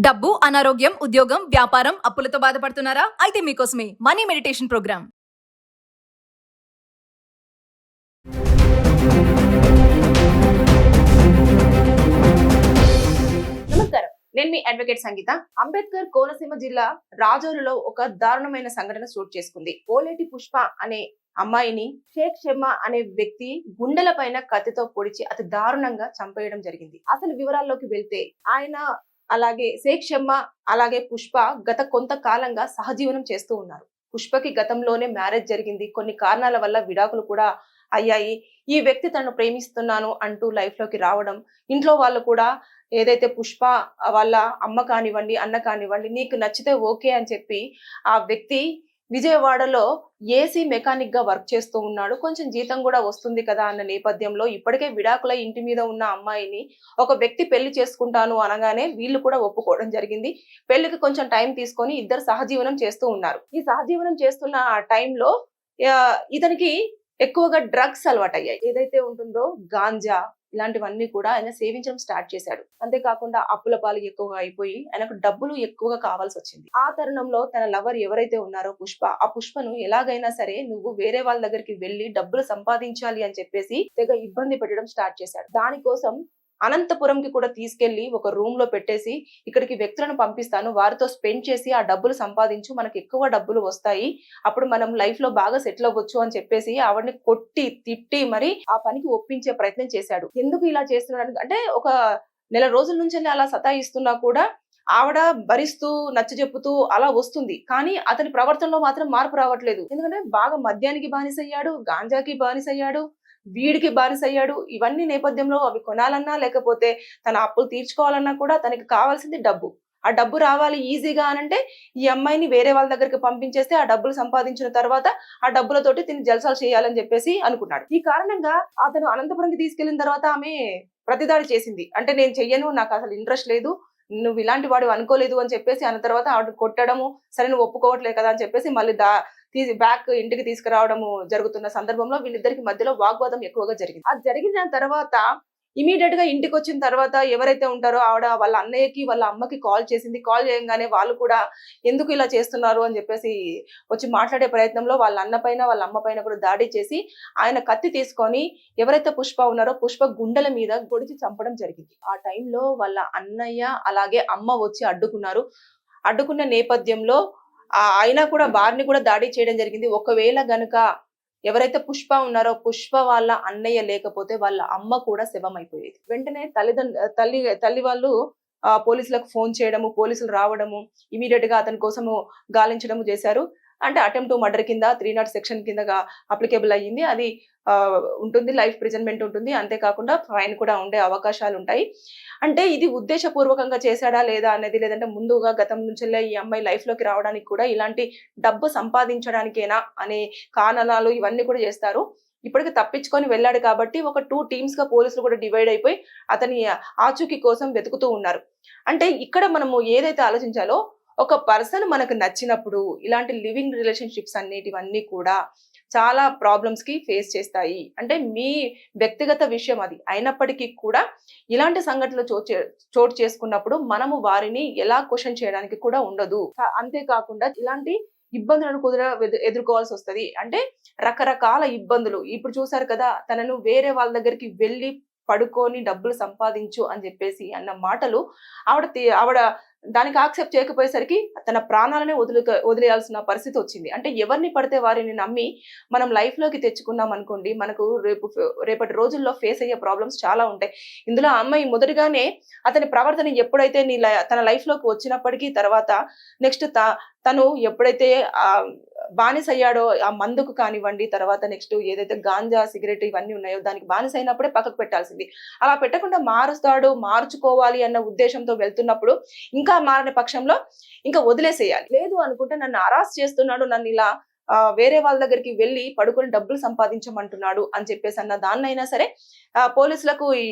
డబ్బు, అనారోగ్యం, ఉద్యోగం, వ్యాపారం, అప్పులతో బాధపడుతున్నారా? అయితే మీకోసమే మనీ మెడిటేషన్ ప్రోగ్రామ్. నమస్కారం, నేను మీ అడ్వకేట్ సంగీత. అంబేద్కర్ కోనసీమ జిల్లా రాజోలులో ఒక దారుణమైన సంఘటన చోటు చేసుకుంది. ఓలేటి పుష్ప అనే అమ్మాయిని షేక్ షెమ్మా అనే వ్యక్తి గుండెల పైన కత్తితో పొడిచి అతి దారుణంగా చంపేయడం జరిగింది. అసలు వివరాల్లోకి వెళ్తే ఆయన అలాగే షేక్ షెమ్మా అలాగే పుష్ప గత కొంతకాలంగా సహజీవనం చేస్తూ ఉన్నారు. పుష్పకి గతంలోనే మ్యారేజ్ జరిగింది. కొన్ని కారణాల వల్ల విడాకులు కూడా అయ్యాయి. ఈ వ్యక్తి తనను ప్రేమిస్తున్నాను అంటూ లైఫ్ లోకి రావడం, ఇంట్లో వాళ్ళు కూడా ఏదైతే పుష్ప వాళ్ళ అమ్మ కానివ్వండి, అన్న కానివ్వండి, నీకు నచ్చితే ఓకే అని చెప్పి ఆ వ్యక్తి విజయవాడలో ఏసీ మెకానిక్ గా వర్క్ చేస్తూ ఉన్నాడు. కొంచెం జీతం కూడా వస్తుంది కదా అన్న నేపథ్యంలో ఇప్పటికే విడాకుల ఇంటి మీద ఉన్న అమ్మాయిని ఒక వ్యక్తి పెళ్లి చేసుకుంటాను అనగానే వీళ్ళు కూడా ఒప్పుకోవడం జరిగింది. పెళ్లికి కొంచెం టైం తీసుకొని ఇద్దరు సహజీవనం చేస్తూ ఉన్నారు. ఈ సహజీవనం చేస్తున్న ఆ టైంలో ఇతనికి ఎక్కువగా డ్రగ్స్ అలవాటయ్యాయి. ఏదైతే ఉంటుందో గాంజా ఇలాంటివన్నీ కూడా ఆయన సేవించడం స్టార్ట్ చేశాడు. అంతేకాకుండా అప్పుల పాలు ఎక్కువగా అయిపోయి ఆయనకు డబ్బులు ఎక్కువగా కావాల్సి వచ్చింది. ఆ తరుణంలో తన లవర్ ఎవరైతే ఉన్నారో పుష్ప, ఆ పుష్పను ఎలాగైనా సరే నువ్వు వేరే వాళ్ళ దగ్గరికి వెళ్లి డబ్బులు సంపాదించాలి అని చెప్పేసి తెగ ఇబ్బంది పెట్టడం స్టార్ట్ చేశాడు. దానికోసం అనంతపురంకి కూడా తీసుకెళ్లి ఒక రూమ్ లో పెట్టేసి ఇక్కడికి వ్యక్తులను పంపిస్తాను, వారితో స్పెండ్ చేసి ఆ డబ్బులు సంపాదించు, మనకు ఎక్కువ డబ్బులు వస్తాయి, అప్పుడు మనం లైఫ్ లో బాగా సెటిల్ అవ్వచ్చు అని చెప్పేసి ఆవిడని కొట్టి తిట్టి మరి ఆ పనికి ఒప్పించే ప్రయత్నం చేశాడు. ఎందుకు ఇలా చేస్తున్నాడు అంటే ఒక నెల రోజుల నుంచి అలా సతాయిస్తున్నా కూడా ఆవిడ భరిస్తూ నచ్చ చెప్పుతూ అలా వస్తుంది. కానీ అతని ప్రవర్తనలో మాత్రం మార్పు రావట్లేదు. ఎందుకంటే బాగా మద్యానికి బానిసయ్యాడు, గాంజాకి బానిసయ్యాడు, వీడికి బానిసయ్యాడు. ఇవన్నీ నేపథ్యంలో అవి కొనాలన్నా లేకపోతే తన అప్పులు తీర్చుకోవాలన్నా కూడా తనకి కావాల్సింది డబ్బు. ఆ డబ్బు రావాలి ఈజీగా అనంటే ఈ అమ్మాయిని వేరే వాళ్ళ దగ్గరికి పంపించేస్తే ఆ డబ్బులు సంపాదించిన తర్వాత ఆ డబ్బులతోటి తిని జల్సాలు చేయాలని చెప్పేసి అనుకున్నాడు. ఈ కారణంగా అతను అనంతపురంకి తీసుకెళ్లిన తర్వాత ఆమె ప్రతిదాడి చేసింది. అంటే నేను చెయ్యను, నాకు అసలు ఇంట్రెస్ట్ లేదు, నువ్వు ఇలాంటి వాడు అనుకోలేదు అని చెప్పేసి అన్న తర్వాత ఆవిడ కొట్టడము, సరే నువ్వు ఒప్పుకోవట్లేదు కదా అని చెప్పేసి మళ్ళీ బ్యాక్ ఇంటికి తీసుకురావడము జరుగుతున్న సందర్భంలో వీళ్ళిద్దరికి మధ్యలో వాగ్వాదం ఎక్కువగా జరిగింది. అది జరిగిన తర్వాత ఇమీడియట్ గా ఇంటికి వచ్చిన తర్వాత ఎవరైతే ఉంటారో ఆవిడ వాళ్ళ అన్నయ్యకి వాళ్ళ అమ్మకి కాల్ చేసింది. కాల్ చేయగానే వాళ్ళు కూడా ఎందుకు ఇలా చేస్తున్నారు అని చెప్పేసి వచ్చి మాట్లాడే ప్రయత్నంలో వాళ్ళ అన్న పైన వాళ్ళ అమ్మ పైన కూడా దాడి చేసి ఆయన కత్తి తీసుకొని ఎవరైతే పుష్ప ఉన్నారో పుష్ప గుండెల మీద పొడిచి చంపడం జరిగింది. ఆ టైంలో వాళ్ళ అన్నయ్య అలాగే అమ్మ వచ్చి అడ్డుకున్నారు. అడ్డుకున్న నేపథ్యంలో అయినా కూడా వారిని కూడా దాడి చేయడం జరిగింది. ఒకవేళ గనుక ఎవరైతే పుష్ప ఉన్నారో పుష్ప వాళ్ళ అన్నయ్య లేకపోతే వాళ్ళ అమ్మ కూడా శవం అయిపోయేది. వెంటనే తల్లి వాళ్ళు పోలీసులకు ఫోన్ చేయడము, పోలీసులు రావడము, ఇమీడియట్ గా అతని కోసము గాలించడము చేశారు. అంటే అటెంప్ట్ టు మర్డర్ కింద 300 సెక్షన్ కిందగా అప్లికేబుల్ అయ్యింది. అది ఉంటుంది, లైఫ్ ప్రిజన్మెంట్ ఉంటుంది. అంతేకాకుండా ఫైన్ కూడా ఉండే అవకాశాలు ఉంటాయి. అంటే ఇది ఉద్దేశపూర్వకంగా చేశాడా లేదా అనేది, లేదంటే ముందుగా గతం నుంచెల్లే ఈ అమ్మాయి లైఫ్ లోకి రావడానికి కూడా ఇలాంటి డబ్బు సంపాదించడానికేనా అనే కారణాలు ఇవన్నీ కూడా చేస్తారు. ఇప్పటికి తప్పించుకొని వెళ్ళాడు కాబట్టి ఒక 2 టీమ్స్ గా పోలీసులు కూడా డివైడ్ అయిపోయి అతని ఆచూకీ కోసం వెతుకుతూ ఉన్నారు. అంటే ఇక్కడ మనము ఏదైతే ఆలోచించాలో, ఒక పర్సన్ మనకు నచ్చినప్పుడు ఇలాంటి లివింగ్ రిలేషన్షిప్స్ అన్నిటివన్నీ కూడా చాలా ప్రాబ్లమ్స్ కి ఫేస్ చేస్తాయి. అంటే మీ వ్యక్తిగత విషయం అది అయినప్పటికీ కూడా ఇలాంటి సంఘటనలు చోటు చేసుకున్నప్పుడు మనము వారిని ఎలా క్వశ్చన్ చేయడానికి కూడా ఉండదు. అంతేకాకుండా ఇలాంటి ఇబ్బందులను కూడా ఎదుర్కోవాల్సి వస్తది. అంటే రకరకాల ఇబ్బందులు ఇప్పుడు చూసారు కదా, తనను వేరే వాళ్ళ దగ్గరికి వెళ్ళి పడుకొని డబ్బులు సంపాదించు అని చెప్పేసి అన్న మాటలు ఆవిడ దానికి యాక్సెప్ట్ చేయకపోయేసరికి తన ప్రాణాలనే వదిలేయాల్సిన పరిస్థితి వచ్చింది. అంటే ఎవరిని పడితే వారిని నమ్మి మనం లైఫ్ లోకి తెచ్చుకున్నాం అనుకోండి, మనకు రేపటి రోజుల్లో ఫేస్ అయ్యే ప్రాబ్లమ్స్ చాలా ఉంటాయి. ఇందులో ఆ అమ్మాయి మొదటిగానే అతని ప్రవర్తన ఎప్పుడైతే తన లైఫ్ లోకి వచ్చినప్పటికీ తర్వాత నెక్స్ట్ తను ఎప్పుడైతే బానిస అయ్యాడో ఆ మందుకు కానివ్వండి, తర్వాత నెక్స్ట్ ఏదైతే గాంజా సిగరెట్ ఇవన్నీ ఉన్నాయో దానికి బానిస అయినప్పుడే పక్కకు పెట్టాల్సింది. అలా పెట్టకుండా మార్చుకోవాలి అన్న ఉద్దేశంతో వెళ్తున్నప్పుడు ఇంకా మారని పక్షంలో ఇంకా వదిలేసేయాలి. లేదు అనుకుంటే నన్ను అరెస్ట్ చేస్తున్నాడు, నన్ను ఇలా వేరే వాళ్ళ దగ్గరికి వెళ్ళి పడుకొని డబ్బులు సంపాదించమంటున్నాడు అని చెప్పేసి అన్న దాన్నైనా సరే పోలీసులకు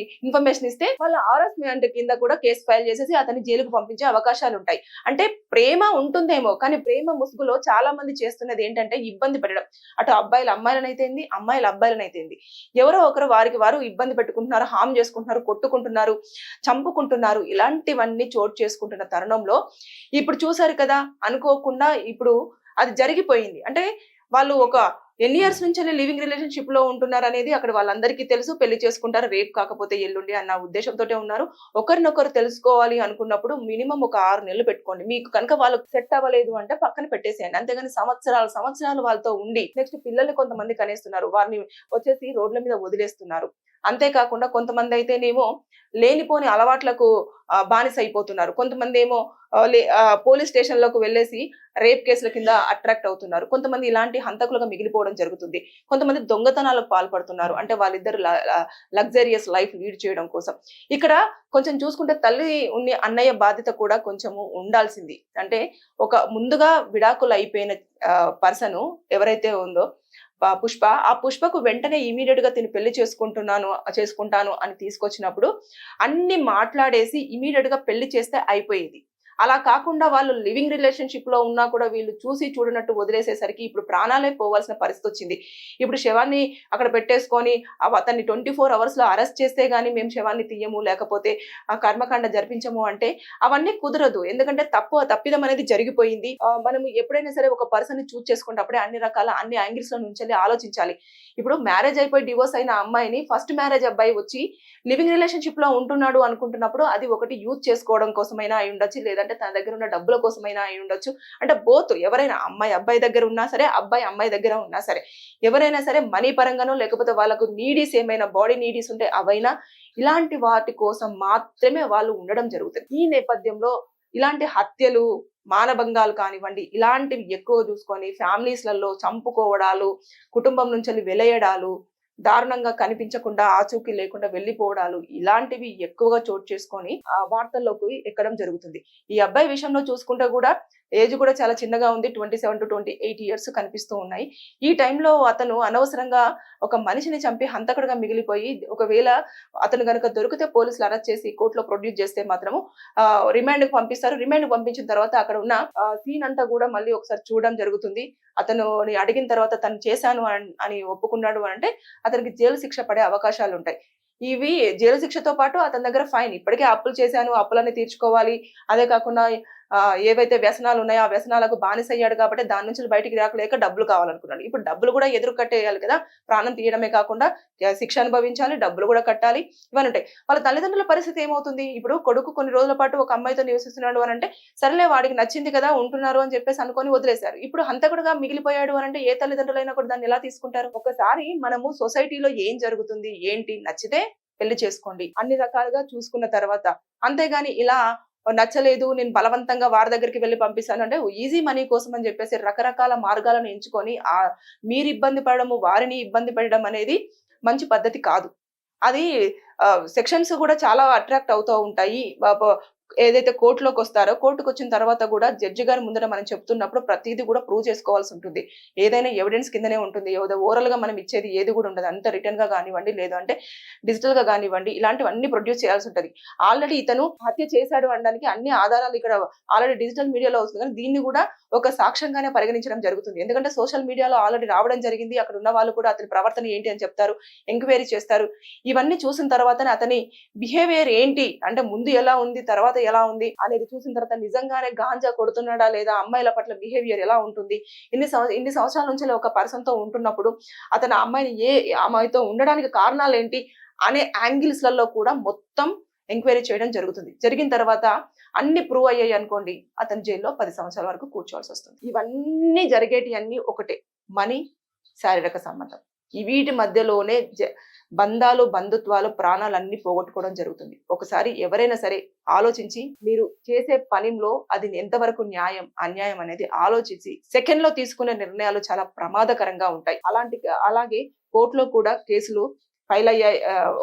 ఇన్ఫర్మేషన్ ఇస్తే వాళ్ళ హరాస్మెంట్ కింద కూడా కేసు ఫైల్ చేసేసి అతన్ని జైలుకు పంపించే అవకాశాలు ఉంటాయి. అంటే ప్రేమ ఉంటుందేమో, కానీ ప్రేమ ముసుగులో చాలా మంది చేస్తున్నది ఏంటంటే ఇబ్బంది పెట్టడం. అటు అబ్బాయిలు అమ్మాయిలనైతేంది, అమ్మాయిలు అబ్బాయిలనైతేంది, ఎవరో ఒకరు వారికి వారు ఇబ్బంది పెట్టుకుంటున్నారు, హామ్ చేసుకుంటున్నారు, కొట్టుకుంటున్నారు, చంపుకుంటున్నారు. ఇలాంటివన్నీ చోటు చేసుకుంటున్న తరుణంలో ఇప్పుడు చూసారు కదా, అనుకోకుండా ఇప్పుడు అది జరిగిపోయింది. అంటే వాళ్ళు ఒక ఎన్ని ఇయర్స్ నుంచి లివింగ్ రిలేషన్షిప్ లో ఉంటున్నారు అనేది అక్కడ వాళ్ళందరికీ తెలుసు. పెళ్లి చేసుకుంటారు, రేపు కాకపోతే ఎల్లుండి అన్న ఉద్దేశంతో ఉన్నారు. ఒకరినొకరు తెలుసుకోవాలి అనుకున్నప్పుడు మినిమం ఒక 6 నెలలు పెట్టుకోండి. మీకు కనుక వాళ్ళకి సెట్ అవ్వలేదు అంటే పక్కన పెట్టేసేయండి. అంతేగాని సంవత్సరాలు వాళ్ళతో ఉండి నెక్స్ట్ పిల్లల్ని కొంతమంది కనేస్తున్నారు, వారిని వచ్చేసి రోడ్ల మీద వదిలేస్తున్నారు. అంతేకాకుండా కొంతమంది అయితేనేమో లేనిపోని అలవాట్లకు బానిస అయిపోతున్నారు. కొంతమంది ఏమో పోలీస్ స్టేషన్ లోకి వెళ్ళేసి రేప్ కేసుల కింద అట్రాక్ట్ అవుతున్నారు. కొంతమంది ఇలాంటి హంతకులుగా మిగిలిపోవడం జరుగుతుంది. కొంతమంది దొంగతనాలకు పాల్పడుతున్నారు. అంటే వాళ్ళిద్దరు లగ్జరియస్ లైఫ్ లీడ్ చేయడం కోసం. ఇక్కడ కొంచెం చూసుకుంటే తల్లి ఉన్ని అన్నయ్య బాధ్యత కూడా కొంచెము ఉండాల్సింది. అంటే ఒక ముందుగా విడాకులు అయిపోయిన పర్సన్ ఎవరైతే ఉందో పుష్ప, ఆ పుష్పకు వెంటనే ఇమీడియట్ గా తిని పెళ్లి చేసుకుంటాను అని తీసుకొచ్చినప్పుడు అన్ని మాట్లాడేసి ఇమీడియట్ గా పెళ్లి చేస్తే అయిపోయేది. అలా కాకుండా వాళ్ళు లివింగ్ రిలేషన్షిప్ లో ఉన్నా కూడా వీళ్ళు చూసి చూడనట్టు వదిలేసేసరికి ఇప్పుడు ప్రాణాలే పోవాల్సిన పరిస్థితి వచ్చింది. ఇప్పుడు శవాన్ని అక్కడ పెట్టేసుకొని అతన్ని 24 hours లో అరెస్ట్ చేస్తే గానీ మేము శవాన్ని తీయము, లేకపోతే ఆ కర్మకాండ జరిపించము అంటే అవన్నీ కుదరదు. ఎందుకంటే తప్పిదం అనేది జరిగిపోయింది. మనం ఎప్పుడైనా సరే ఒక పర్సన్ ని చూస్ చేసుకున్నప్పుడే అన్ని యాంగిల్స్ లో నుంచి ఆలోచించాలి. ఇప్పుడు మ్యారేజ్ అయిపోయి డివోర్స్ అయిన అమ్మాయిని ఫస్ట్ మ్యారేజ్ అబ్బాయి వచ్చి లివింగ్ రిలేషన్షిప్ లో ఉంటున్నాడు అనుకుంటున్నప్పుడు అది ఒకటి యూజ్ చేసుకోవడం కోసమైనా అయి ఉండొచ్చు, లేదంటే తన దగ్గర ఉన్న డబ్బుల కోసమైనా అయి ఉండొచ్చు. అంటే బోత్, ఎవరైనా అమ్మాయి అబ్బాయి దగ్గర ఉన్నా సరే, అబ్బాయి అమ్మాయి దగ్గర ఉన్నా సరే, ఎవరైనా సరే మనీ పరంగానో లేకపోతే వాళ్ళకు నీడీస్ ఏమైనా బాడీ నీడీస్ ఉంటే అవైనా ఇలాంటి వాటి కోసం మాత్రమే వాళ్ళు ఉండడం జరుగుతుంది. ఈ నేపథ్యంలో ఇలాంటి హత్యలు, మానభంగాలు కానివ్వండి, ఇలాంటివి ఎక్కువ చూసుకొని ఫ్యామిలీస్లలో చంపుకోవడాలు, కుటుంబం నుంచి వెలయడాలు, దారుణంగా కనిపించకుండా ఆచూకీ లేకుండా వెళ్లిపోవడాలు, ఇలాంటివి ఎక్కువగా చోటు చేసుకొని వార్తల్లోకి ఎక్కడం జరుగుతుంది. ఈ అబ్బాయి విషయంలో చూసుకుంటే కూడా ఏజ్ కూడా చాలా చిన్నగా ఉంది. 27 to 28 years కనిపిస్తూ ఉన్నాయి. ఈ టైంలో అతను అనవసరంగా ఒక మనిషిని చంపి హంతకుడుగా మిగిలిపోయి, ఒకవేళ అతను కనుక దొరికితే పోలీసులు అరెస్ట్ చేసి కోర్టులో ప్రొడ్యూస్ చేస్తే మాత్రము రిమాండ్ కు పంపిస్తారు. రిమాండ్ పంపించిన తర్వాత అక్కడ ఉన్న సీన్ అంతా కూడా మళ్ళీ ఒకసారి చూడడం జరుగుతుంది. అతను అడిగిన తర్వాత తను చేశాను అని ఒప్పుకున్నాడు అంటే అతనికి జైలు శిక్ష పడే అవకాశాలు ఉంటాయి. ఇవి జైలు శిక్షతో పాటు అతని దగ్గర ఫైన్, ఇప్పటికే అప్పులు చేశాను, అప్పులన్నీ తీర్చుకోవాలి, అదే కాకుండా ఏవైతే వ్యసనాలు ఉన్నాయో ఆ వ్యసనాలకు బానిస అయ్యాడు కాబట్టి దాని నుంచి బయటికి రాకలేక డబ్బులు కావాలనుకున్నాడు. ఇప్పుడు డబ్బులు కూడా ఎదురు కట్టేయాలి కదా, ప్రాణం తీయడమే కాకుండా శిక్ష అనుభవించాలి, డబ్బులు కూడా కట్టాలి, ఇవన్నీ ఉంటాయి. వాళ్ళ తల్లిదండ్రుల పరిస్థితి ఏమవుతుంది? ఇప్పుడు కొడుకు కొన్ని రోజుల పాటు ఒక అమ్మాయితో నివసిస్తున్నాడు అని అంటే సరేలే వాడికి నచ్చింది కదా ఉంటున్నారు అని చెప్పేసి అనుకొని వదిలేశారు. ఇప్పుడు హంతకుడుగా మిగిలిపోయాడు అని అంటే ఏ తల్లిదండ్రులైనా కూడా దాన్ని ఎలా తీసుకుంటారు? ఒకసారి మనము సొసైటీలో ఏం జరుగుతుంది ఏంటి, నచ్చితే పెళ్లి చేసుకోండి అన్ని రకాలుగా చూసుకున్న తర్వాత, అంతేగాని ఇలా నచ్చలేదు నేను బలవంతంగా వారి దగ్గరికి వెళ్ళి పంపిస్తాను అంటే ఈజీ మనీ కోసం అని చెప్పేసి రకరకాల మార్గాలను ఎంచుకొని మీరు ఇబ్బంది పడడము, వారిని ఇబ్బంది పెట్టడం అనేది మంచి పద్ధతి కాదు. అది సెక్షన్స్ కూడా చాలా అట్రాక్ట్ అవుతూ ఉంటాయి. ఏదైతే కోర్టులోకి వస్తారో, కోర్టుకు వచ్చిన తర్వాత కూడా జడ్జి గారి ముందర మనం చెప్తున్నప్పుడు ప్రతిదీ కూడా ప్రూవ్ చేసుకోవాల్సి ఉంటుంది. ఏదైనా ఎవిడెన్స్ కిందనే ఉంటుంది. ఓరల్ గా మనం ఇచ్చేది ఏది కూడా ఉండదు. అంత రిటర్న్ గా కానివ్వండి, లేదంటే డిజిటల్ గా కానివ్వండి, ఇలాంటివన్నీ ప్రొడ్యూస్ చేయాల్సి ఉంటుంది. ఆల్రెడీ ఇతను హత్య చేశాడు అనడానికి అన్ని ఆధారాలు ఇక్కడ ఆల్రెడీ డిజిటల్ మీడియాలో వస్తుంది, కానీ దీన్ని కూడా ఒక సాక్ష్యంగానే పరిగణించడం జరుగుతుంది. ఎందుకంటే సోషల్ మీడియాలో ఆల్రెడీ రావడం జరిగింది. అక్కడ ఉన్న వాళ్ళు కూడా అతని ప్రవర్తన ఏంటి అని చెప్తారు, ఎంక్వైరీ చేస్తారు. ఇవన్నీ చూసిన తర్వాతనే అతని బిహేవియర్ ఏంటి అంటే ముందు ఎలా ఉంది, తర్వాత ఎలా ఉంది అనేది చూసిన తర్వాత నిజంగానే గాంజా కొడుతున్నాడా లేదా, అమ్మాయిల పట్ల బిహేవియర్ ఎలా ఉంటుంది, ఇన్ని సంవత్సరాల నుంచి ఒక పర్సన్ తో ఉంటున్నప్పుడు అతను అమ్మాయితో ఉండడానికి కారణాలు ఏంటి అనే యాంగిల్స్ లలో కూడా మొత్తం ఎంక్వైరీ చేయడం జరుగుతుంది. జరిగిన తర్వాత అన్ని ప్రూవ్ అయ్యాయి అనుకోండి, అతని జైల్లో 10 సంవత్సరాల వరకు కూర్చోవాల్సి వస్తుంది. ఇవన్నీ జరిగేటి అన్ని ఒకటే, మనీ, శారీరక సంబంధం. వీటి మధ్యలోనే బంధాలు, బంధుత్వాలు, ప్రాణాలన్నీ పోగొట్టుకోవడం జరుగుతుంది. ఒకసారి ఎవరైనా సరే ఆలోచించి మీరు చేసే పనిలో అది ఎంతవరకు న్యాయం, అన్యాయం అనేది ఆలోచించి సెకండ్ లో తీసుకునే నిర్ణయాలు చాలా ప్రమాదకరంగా ఉంటాయి. అలాగే కోర్టులో కూడా కేసులు ఫైల్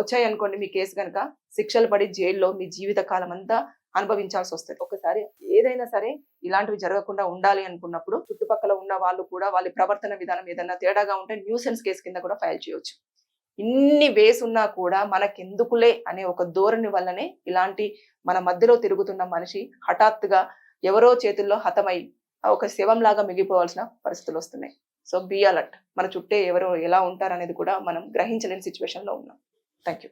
వచ్చాయి అనుకోండి, మీ కేసు కనుక శిక్షలు పడి జైల్లో మీ జీవిత కాలం అంతా అనుభవించాల్సి వస్తుంది. ఒకసారి ఏదైనా సరే ఇలాంటివి జరగకుండా ఉండాలి అనుకున్నప్పుడు చుట్టుపక్కల ఉన్న వాళ్ళు కూడా వాళ్ళ ప్రవర్తన విధానం ఏదైనా తేడాగా ఉంటే న్యూసెన్స్ కేసు కింద కూడా ఫైల్ చేయొచ్చు. ఇన్ని వేస్ ఉన్నా కూడా మనకెందుకులే అనే ఒక ధోరణి వల్లనే ఇలాంటి మన మధ్యలో తిరుగుతున్న మనిషి హఠాత్తుగా ఎవరో చేతుల్లో హతమై ఒక శవంలాగా మిగిలిపోవాల్సిన పరిస్థితులు వస్తున్నాయి. So be alert. మన చుట్టే ఎవరో ఎలా ఉంటారనేది కూడా మనం గ్రహించలేని సిచ్యువేషన్ లో ఉన్నాం. Thank you.